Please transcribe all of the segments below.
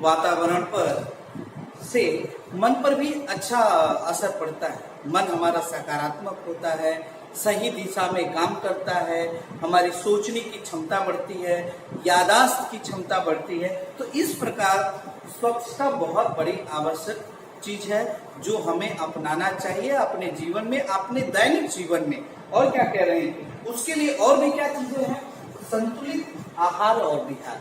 वातावरण पर से मन पर भी अच्छा असर पड़ता है। मन हमारा सकारात्मक होता है, सही दिशा में काम करता है, हमारी सोचने की क्षमता बढ़ती है, याददाश्त की क्षमता बढ़ती है। तो इस प्रकार स्वच्छता बहुत बड़ी आवश्यक चीज है जो हमें अपनाना चाहिए अपने जीवन में, अपने दैनिक जीवन में। और क्या कह रहे हैं, उसके लिए और भी क्या चीजें हैं? संतुलित आहार और विहार।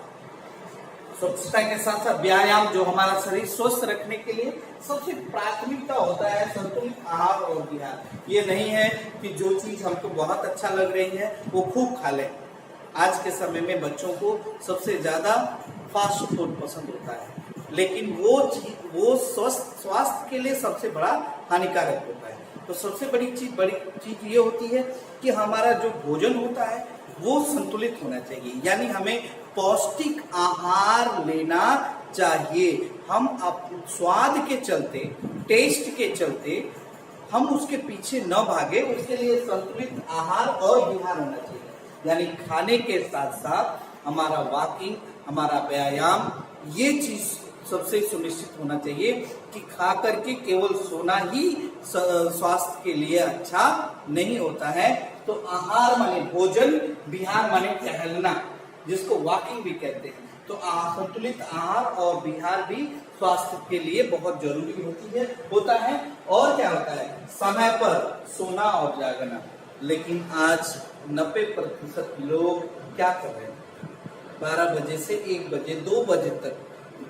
स्वच्छता के साथ साथ व्यायाम, जो हमारा शरीर स्वस्थ रखने के लिए सबसे प्राथमिकता होता है संतुलित आहार और विहार। ये नहीं है कि जो चीज हमको बहुत अच्छा लग रही है वो खूब खा लें। आज के समय में बच्चों को सबसे ज्यादा फास्ट फूड पसंद होता है, लेकिन वो स्वास्थ्य के लिए सबसे बड़ा हानिकारक होता है। तो सबसे बड़ी चीज ये होती है कि हमारा जो भोजन होता है वो संतुलित होना चाहिए, यानी हमें पौष्टिक आहार लेना चाहिए। हम स्वाद के चलते, टेस्ट के चलते हम उसके पीछे न भागे, उसके लिए संतुलित आहार और विहार होना चाहिए। यानी खाने के साथ साथ हमारा वॉकिंग, हमारा व्यायाम, ये चीज सबसे सुनिश्चित होना चाहिए कि खा करके केवल सोना ही स्वास्थ्य के लिए अच्छा नहीं होता है। तो आहार माने भोजन, विहार माने टहलना, जिसको वॉकिंग भी कहते हैं। तो संतुलित आहार और विहार भी स्वास्थ्य के लिए बहुत जरूरी होता है। और क्या होता है? समय पर सोना और जागना। लेकिन आज 90% लोग क्या कर रहे हैं? 12 बजे से 1 बजे 2 बजे तक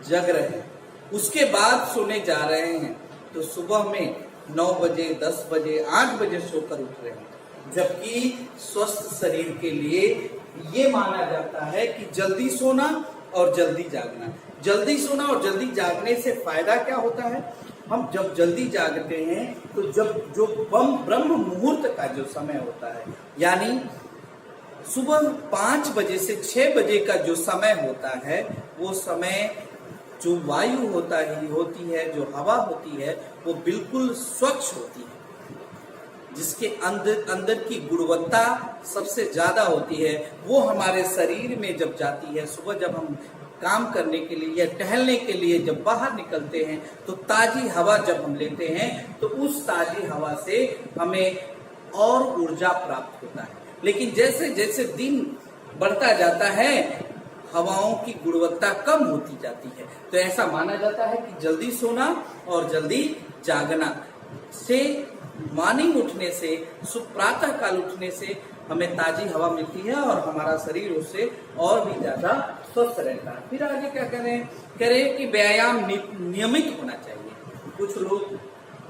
जग रहे हैं, उसके बाद सोने जा रहे हैं। तो सुबह में 9 बजे 10 बजे 8 बजे सोकर उठ रहे हैं, जबकि स्वस्थ शरीर के लिए ये माना जाता है कि जल्दी सोना और जल्दी जागना। जल्दी सोना और जल्दी जागने से फायदा क्या होता है? हम जब जल्दी जागते हैं तो जब जो ब्रह्म मुहूर्त का जो समय होता है, यानी सुबह 5 बजे से 6 बजे का जो समय होता है, वो समय जो वायु होती है, जो हवा होती है, वो बिल्कुल स्वच्छ होती है, जिसके अंदर की गुणवत्ता सबसे ज्यादा होती है। वो हमारे शरीर में जब जाती है, सुबह जब हम काम करने के लिए या टहलने के लिए जब बाहर निकलते हैं, तो ताजी हवा जब हम लेते हैं तो उस ताजी हवा से हमें और ऊर्जा प्राप्त होता है। लेकिन जैसे जैसे दिन बढ़ता जाता है, हवाओं की गुणवत्ता कम होती जाती है। तो ऐसा माना जाता है कि जल्दी सोना और जल्दी जागना से, मॉर्निंग उठने से, प्रातः काल उठने से हमें ताजी हवा मिलती है और हमारा शरीर उससे और भी ज्यादा स्वस्थ रहता है। फिर आगे क्या कह रहे हैं कि व्यायाम नियमित होना चाहिए। कुछ लोग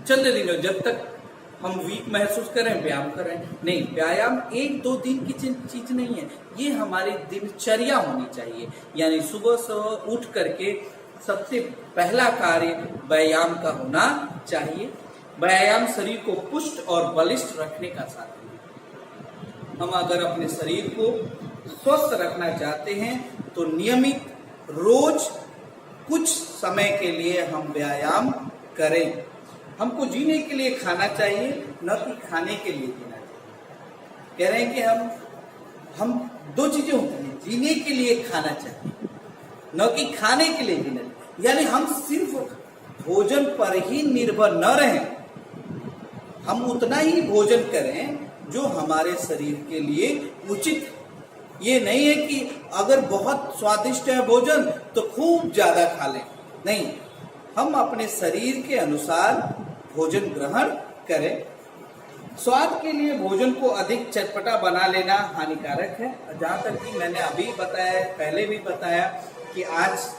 चंद दिनों, जब तक हम वीक महसूस करें व्यायाम करें, नहीं, व्यायाम 1-2 दिन की चीज नहीं है, ये हमारी दिनचर्या होनी चाहिए। यानी सुबह उठ करके सबसे पहला कार्य व्यायाम का होना चाहिए। व्यायाम शरीर को पुष्ट और बलिष्ठ रखने का साधन है। हम अगर अपने शरीर को स्वस्थ रखना चाहते हैं तो नियमित रोज कुछ समय के लिए हम व्यायाम करें। हमको जीने के लिए खाना चाहिए, न कि खाने के लिए जीना चाहिए। कह रहे हैं कि हम 2 चीजें होती हैं, जीने के लिए खाना चाहिए, न कि खाने के लिए जीना चाहिए। यानी हम सिर्फ भोजन पर ही निर्भर न रहें, हम उतना ही भोजन करें जो हमारे शरीर के लिए उचित। ये नहीं है कि अगर बहुत स्वादिष्ट है भोजन तो खूब ज्यादा खा लें, नहीं, हम अपने शरीर के अनुसार भोजन ग्रहण करें। स्वाद के लिए भोजन को अधिक चटपटा बना लेना हानिकारक है। जहाँ तक कि मैंने अभी बताया, पहले भी बताया कि आज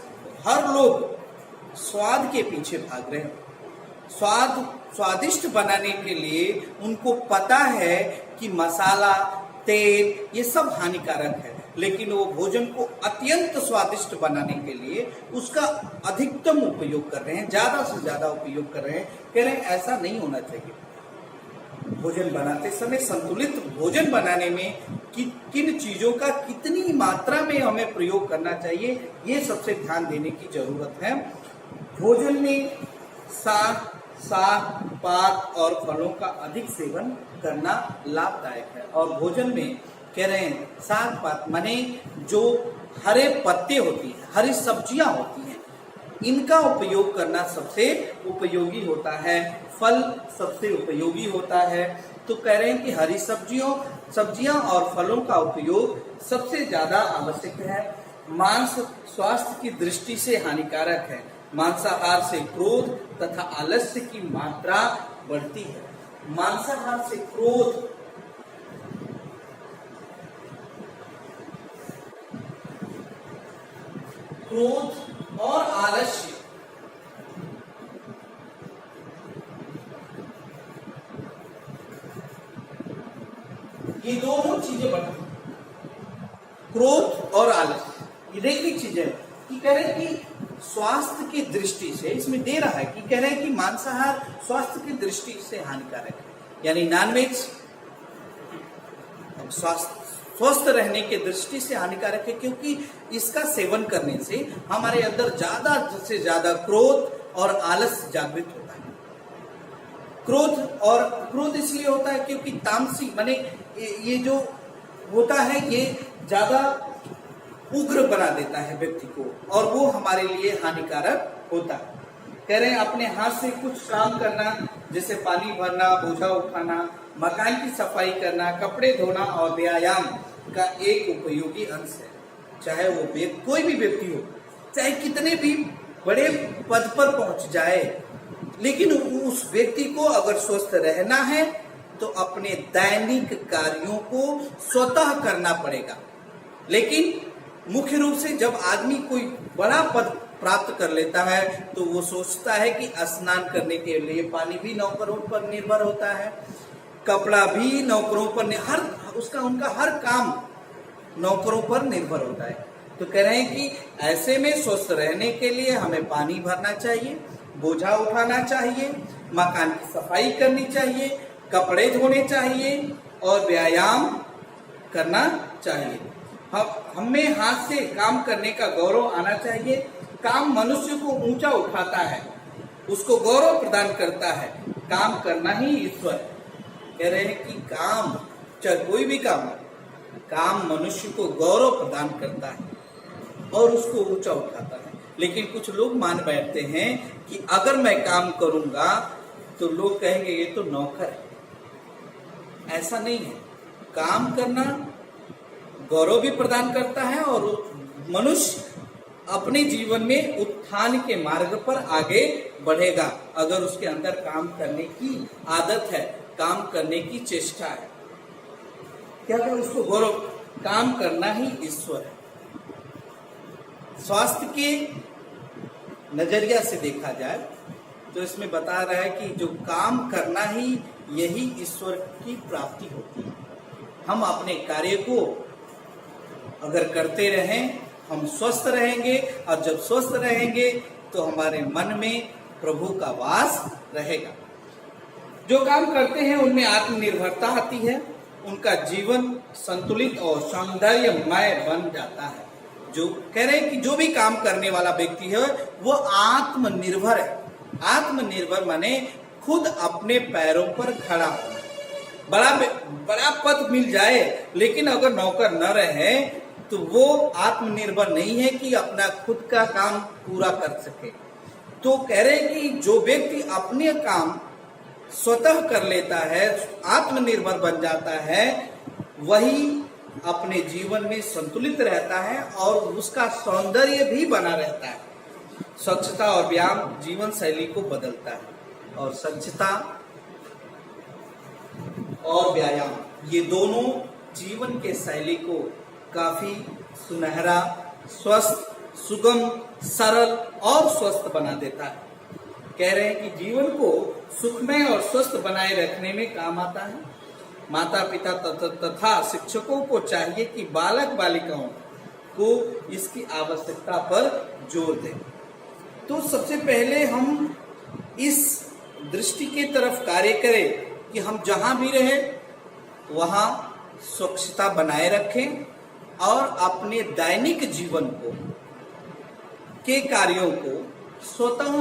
हर लोग स्वाद के पीछे भाग रहे हैं। स्वादिष्ट बनाने के लिए उनको पता है कि मसाला, तेल, ये सब हानिकारक है, लेकिन वो भोजन को अत्यंत स्वादिष्ट बनाने के लिए उसका अधिकतम उपयोग कर रहे हैं, ज्यादा से ज्यादा उपयोग कर रहे हैं। कह रहे हैं ऐसा नहीं होना चाहिए। भोजन बनाते समय संतुलित भोजन बनाने में किन चीजों का कितनी मात्रा में हमें प्रयोग करना चाहिए, ये सबसे ध्यान देने की जरूरत है। भोजन में साग, पात और फलों का अधिक सेवन करना लाभदायक है। और भोजन में कह रहे हैं साग पात माने जो हरे पत्ते होती है, हरी सब्जियां होती हैं, इनका उपयोग करना सबसे उपयोगी होता है। फल सबसे उपयोगी होता है। तो कह रहे हैं कि हरी सब्जियां और फलों का उपयोग सबसे ज्यादा आवश्यक है। मांस स्वास्थ्य की दृष्टि से हानिकारक है। मांसाहार से क्रोध तथा आलस्य की मात्रा बढ़ती है। मांसाहार से क्रोध और आलस्य ये दोनों चीजें बढ़ती हैं। क्रोध और आलस्य ये देखने की चीजें कि कह रहे हैं कि स्वास्थ्य की दृष्टि से, इसमें दे रहा है कि कह रहे हैं कि मांसाहार स्वास्थ्य की दृष्टि से हानिकारक है, यानी नॉनवेज स्वस्थ रहने की दृष्टि से हानिकारक है, क्योंकि इसका सेवन करने से हमारे अंदर ज्यादा से ज्यादा क्रोध और आलस्य जागृत होता है। क्रोध इसलिए होता है क्योंकि तामसिक माने ये जो होता है ये ज्यादा उग्र बना देता है व्यक्ति को, और वो हमारे लिए हानिकारक होता है। कह रहे हैं अपने हाथ से कुछ काम करना, जैसे पानी भरना, बोझा उठाना, मकान की सफाई करना, कपड़े धोना और व्यायाम का एक उपयोगी अंश है। चाहे वो कोई भी व्यक्ति हो, चाहे कितने भी बड़े पद पर पहुंच जाए, लेकिन उस व्यक्ति को अगर स्वस्थ रहना है तो अपने दैनिक कार्यों को स्वतः करना पड़ेगा। लेकिन मुख्य रूप से जब आदमी कोई बड़ा पद प्राप्त कर लेता है तो वो सोचता है कि स्नान करने के लिए पानी भी नौकरों पर निर्भर होता है, कपड़ा भी नौकरों पर, उनका हर काम नौकरों पर निर्भर होता है। तो कह रहे हैं कि ऐसे में स्वस्थ रहने के लिए हमें पानी भरना चाहिए, बोझा उठाना चाहिए, मकान की सफाई करनी चाहिए, कपड़े धोने चाहिए और व्यायाम करना चाहिए। हमें हाथ से काम करने का गौरव आना चाहिए। काम मनुष्य को ऊंचा उठाता है, उसको गौरव प्रदान करता है। काम करना ही ईश्वर है। कह रहे हैं कि काम, चाहे कोई भी काम मनुष्य को गौरव प्रदान करता है और उसको ऊंचा उठाता है। लेकिन कुछ लोग मान बैठते हैं कि अगर मैं काम करूंगा तो लोग कहेंगे ये तो नौकर है। ऐसा नहीं है। काम करना गौरव भी प्रदान करता है और मनुष्य अपने जीवन में उत्थान के मार्ग पर आगे बढ़ेगा अगर उसके अंदर काम करने की आदत है, काम करने की चेष्टा है। क्या कहते हैं उसको गौरव, काम करना ही ईश्वर है। स्वास्थ्य के नजरिया से देखा जाए तो इसमें बता रहा है कि जो काम करना ही यही ईश्वर की प्राप्ति होती है। हम अपने कार्य को अगर करते रहें हम स्वस्थ रहेंगे, और जब स्वस्थ रहेंगे तो हमारे मन में प्रभु का वास रहेगा। जो काम करते हैं उनमें आत्मनिर्भरता आती है, उनका जीवन संतुलित और सौंदर्यमय बन जाता है। जो कह रहे हैं कि जो भी काम करने वाला व्यक्ति है वो आत्मनिर्भर है। आत्मनिर्भर माने खुद अपने पैरों पर खड़ा होना। बड़ा पद मिल जाए लेकिन अगर नौकर न रहे तो वो आत्मनिर्भर नहीं है कि अपना खुद का काम पूरा कर सके। तो कह रहे हैं कि जो व्यक्ति अपने काम स्वतः कर लेता है, आत्मनिर्भर बन जाता है, वही अपने जीवन में संतुलित रहता है और उसका सौंदर्य भी बना रहता है। स्वच्छता और व्यायाम जीवन शैली को बदलता है, और स्वच्छता और व्यायाम ये दोनों जीवन के शैली को काफी सुनहरा, स्वस्थ, सुगम, सरल और स्वस्थ बना देता है। कह रहे हैं कि जीवन को सुखमय और स्वस्थ बनाए रखने में काम आता है। माता पिता तथा शिक्षकों को चाहिए कि बालक बालिकाओं को इसकी आवश्यकता पर जोर दें। तो सबसे पहले हम इस दृष्टि की तरफ कार्य करें कि हम जहां भी रहें वहां स्वच्छता बनाए रखें और अपने दैनिक जीवन को के कार्यों को स्वतः